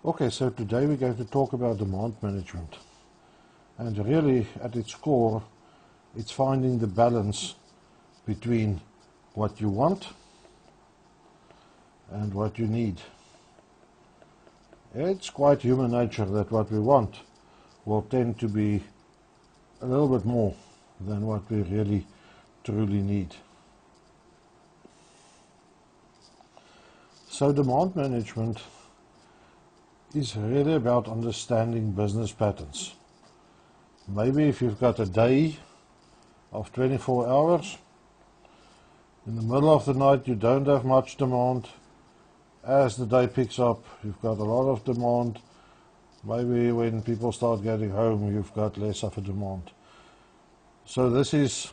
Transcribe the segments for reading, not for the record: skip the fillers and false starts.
Okay, so today we're going to talk about demand management. And really, at its core, it's finding the balance between what you want and what you need. It's quite human nature that what we want will tend to be a little bit more than what we really truly need. So demand management is really about understanding business patterns. Maybe if you've got a day of 24 hours, in the middle of the night you don't have much demand. As the day picks up, you've got a lot of demand. Maybe when people start getting home, you've got less of a demand. So this is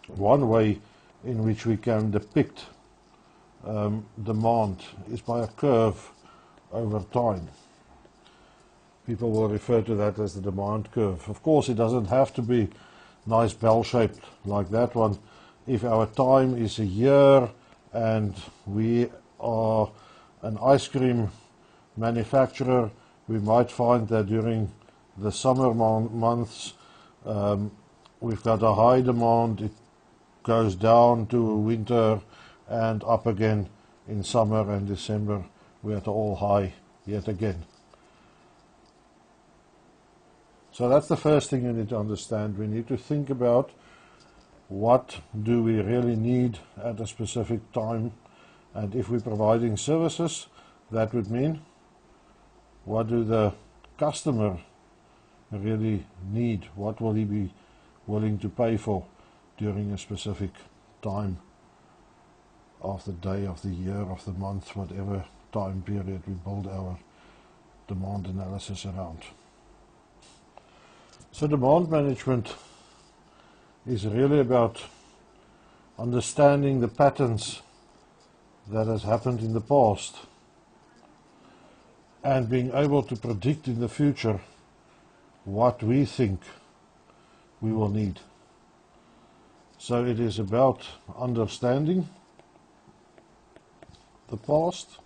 one way in which we can depict demand, is by a curve over time. People will refer to that as the demand curve. Of course, it doesn't have to be nice bell-shaped like that one. If our time is a year and we are an ice cream manufacturer, we might find that during the summer months we've got a high demand. It goes down to winter and up again in summer and December. We're at all high yet again. So that's the first thing you need to understand. We need to think about what do we really need at a specific time, and if we're providing services, that would mean what do the customer really need, what will he be willing to pay for during a specific time of the day, of the year, of the month, whatever time period we build our demand analysis around. So demand management is really about understanding the patterns that has happened in the past and being able to predict in the future what we think we will need. So it is about understanding the past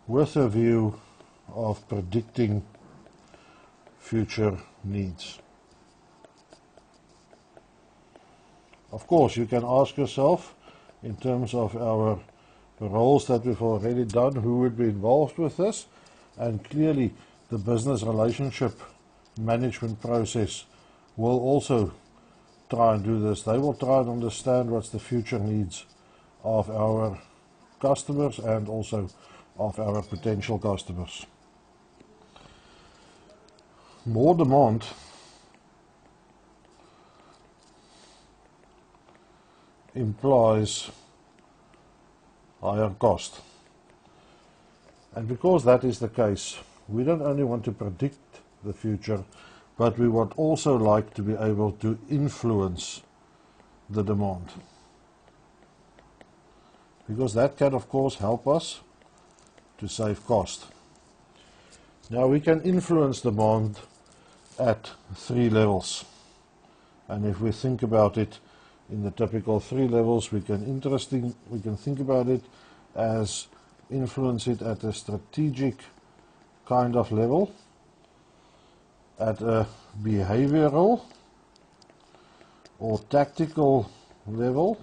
with a view of predicting future needs. Of course, you can ask yourself, in terms of our roles that we've already done, who would be involved with this, and clearly the business relationship management process will also try and do this. They will try and understand what's the future needs of our customers and also of our potential customers. More demand implies higher cost. And because that is the case, we don't only want to predict the future, but we would also like to be able to influence the demand. Because that can, of course, help us to save cost. Now, we can influence demand at 3 levels. And if we think about it in the typical 3 levels, we can think about it as influence it at a strategic kind of level, at a behavioral or tactical level,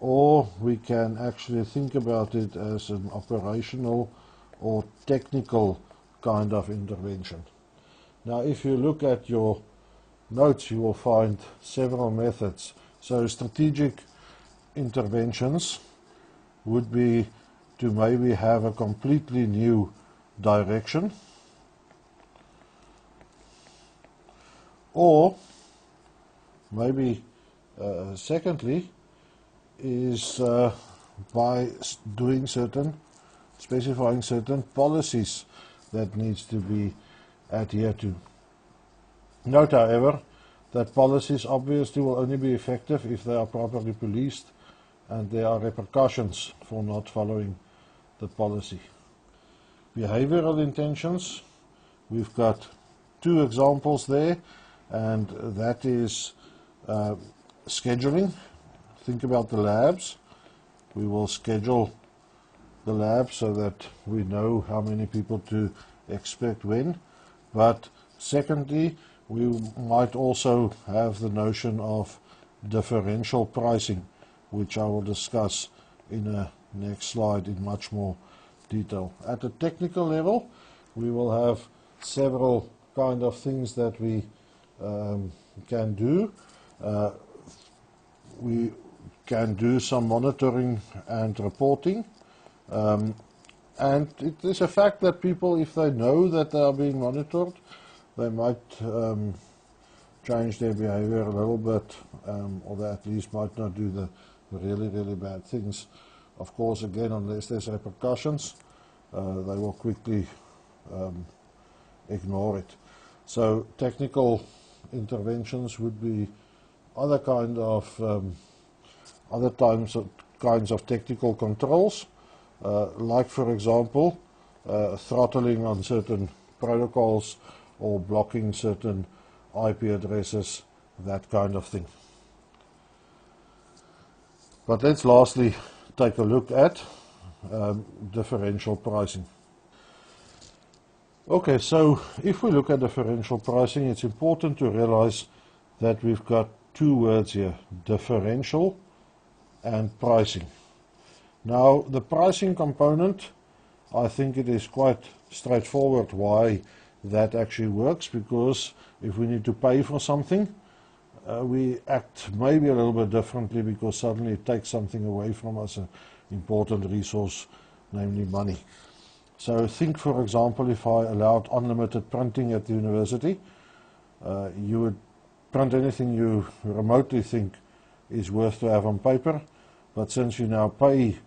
or we can actually think about it as an operational or technical kind of intervention. Now, if you look at your notes, you will find several methods. So strategic interventions would be to maybe have a completely new direction, or maybe secondly is by specifying certain policies that needs to be adhered to. Note, however, that policies obviously will only be effective if they are properly policed and there are repercussions for not following the policy. Behavioral intentions, we've got 2 examples there, and that is scheduling think about the labs. We will schedule the lab so that we know how many people to expect when. But secondly, we might also have the notion of differential pricing, which I will discuss in a next slide in much more detail. At a technical level, we will have several kind of things that we can do. We can do some monitoring and reporting. And it is a fact that people, if they know that they are being monitored, they might change their behavior a little bit, or they at least might not do the really, really bad things. Of course, again, unless there's repercussions, they will quickly ignore it. So technical interventions would be other kinds of technical controls, like for example throttling on certain protocols or blocking certain IP addresses, that kind of thing. But let's lastly take a look at differential pricing. Okay, so if we look at differential pricing, it's important to realize that we've got two words here, differential and pricing. Now, the pricing component, I think it is quite straightforward why that actually works, because if we need to pay for something, we act maybe a little bit differently because suddenly it takes something away from us, an important resource, namely money. So think, for example, if I allowed unlimited printing at the university, you would print anything you remotely think is worth to have on paper, but since you now pay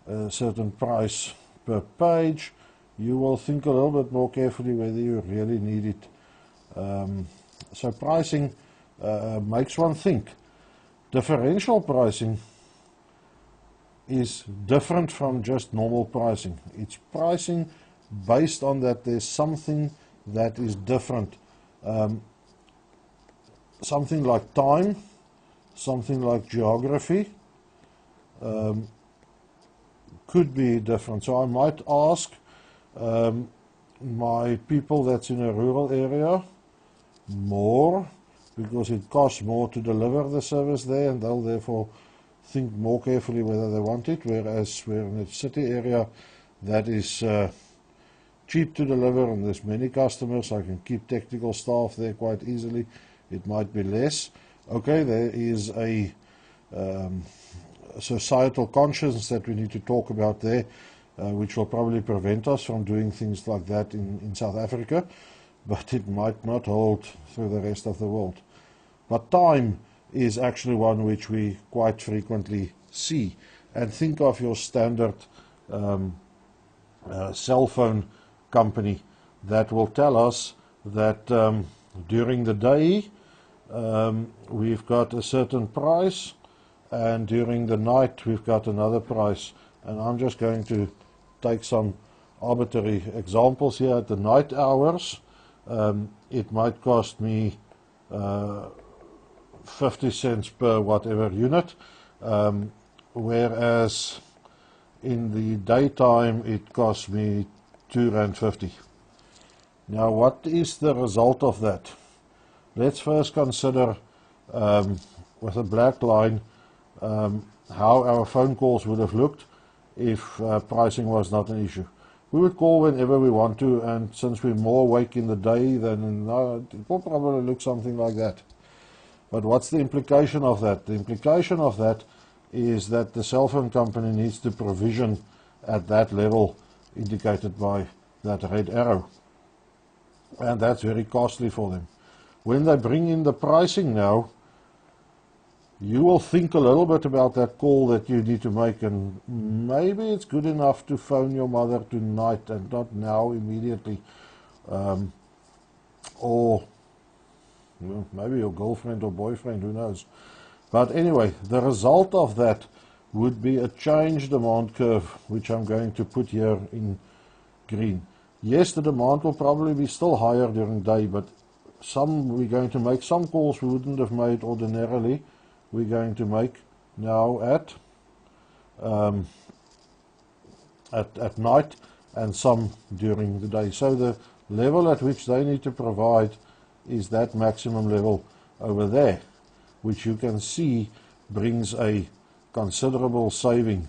a certain price per page, you will think a little bit more carefully whether you really need it. So pricing makes one think. Differential pricing is different from just normal pricing. It's pricing based on that there's something that is different. Something like time, something like geography could be different. So I might ask my people that's in a rural area more because it costs more to deliver the service there, and they'll therefore think more carefully whether they want it, whereas we're in a city area that is cheap to deliver and there's many customers, I can keep technical staff there quite easily, it might be less. Okay, there is a societal conscience that we need to talk about there, which will probably prevent us from doing things like that in South Africa, but it might not hold through the rest of the world. But time is actually one which we quite frequently see. And think of your standard cell phone company that will tell us that during the day we've got a certain price, and during the night we've got another price. And I'm just going to take some arbitrary examples here. At the night hours, it might cost me 50 cents per whatever unit, whereas in the daytime it costs me R2.50. Now, what is the result of that? Let's first consider with a black line how our phone calls would have looked if pricing was not an issue. We would call whenever we want to, and since we're more awake in the day than in the night, it will probably look something like that. But what's the implication of that? The implication of that is that the cell phone company needs to provision at that level indicated by that red arrow. And that's very costly for them. When they bring in the pricing now, you will think a little bit about that call that you need to make, and maybe it's good enough to phone your mother tonight and not now immediately, or maybe your girlfriend or boyfriend, who knows. But anyway, the result of that would be a change demand curve, which I'm going to put here in green. Yes, the demand will probably be still higher during the day, but we're going to make some calls we wouldn't have made ordinarily. We're going to make now at night and some during the day. So the level at which they need to provide is that maximum level over there, which you can see brings a considerable saving.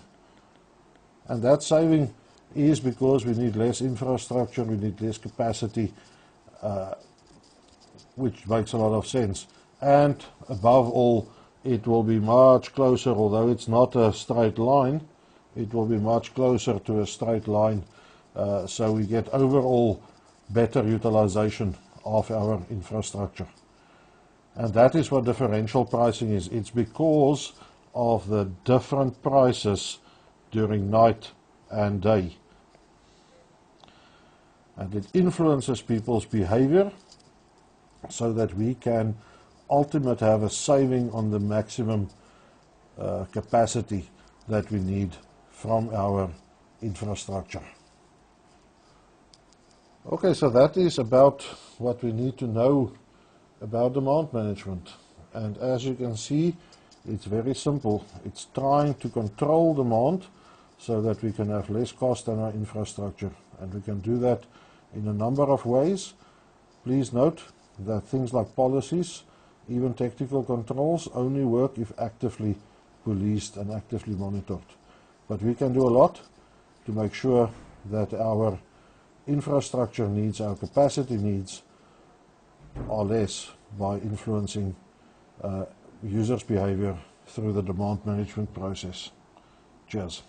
And that saving is because we need less infrastructure, we need less capacity, which makes a lot of sense. And above all, it will be much closer, although it's not a straight line, it will be much closer to a straight line, so we get overall better utilization of our infrastructure. And that is what differential pricing is. It's because of the different prices during night and day. And it influences people's behavior so that we can ultimately have a saving on the maximum capacity that we need from our infrastructure. Okay, so that is about what we need to know about demand management. And as you can see, it's very simple. It's trying to control demand so that we can have less cost on our infrastructure. And we can do that in a number of ways. Please note that things like policies, even technical controls, only work if actively policed and actively monitored. But we can do a lot to make sure that our infrastructure needs, our capacity needs, are less by influencing users' behavior through the demand management process. Cheers.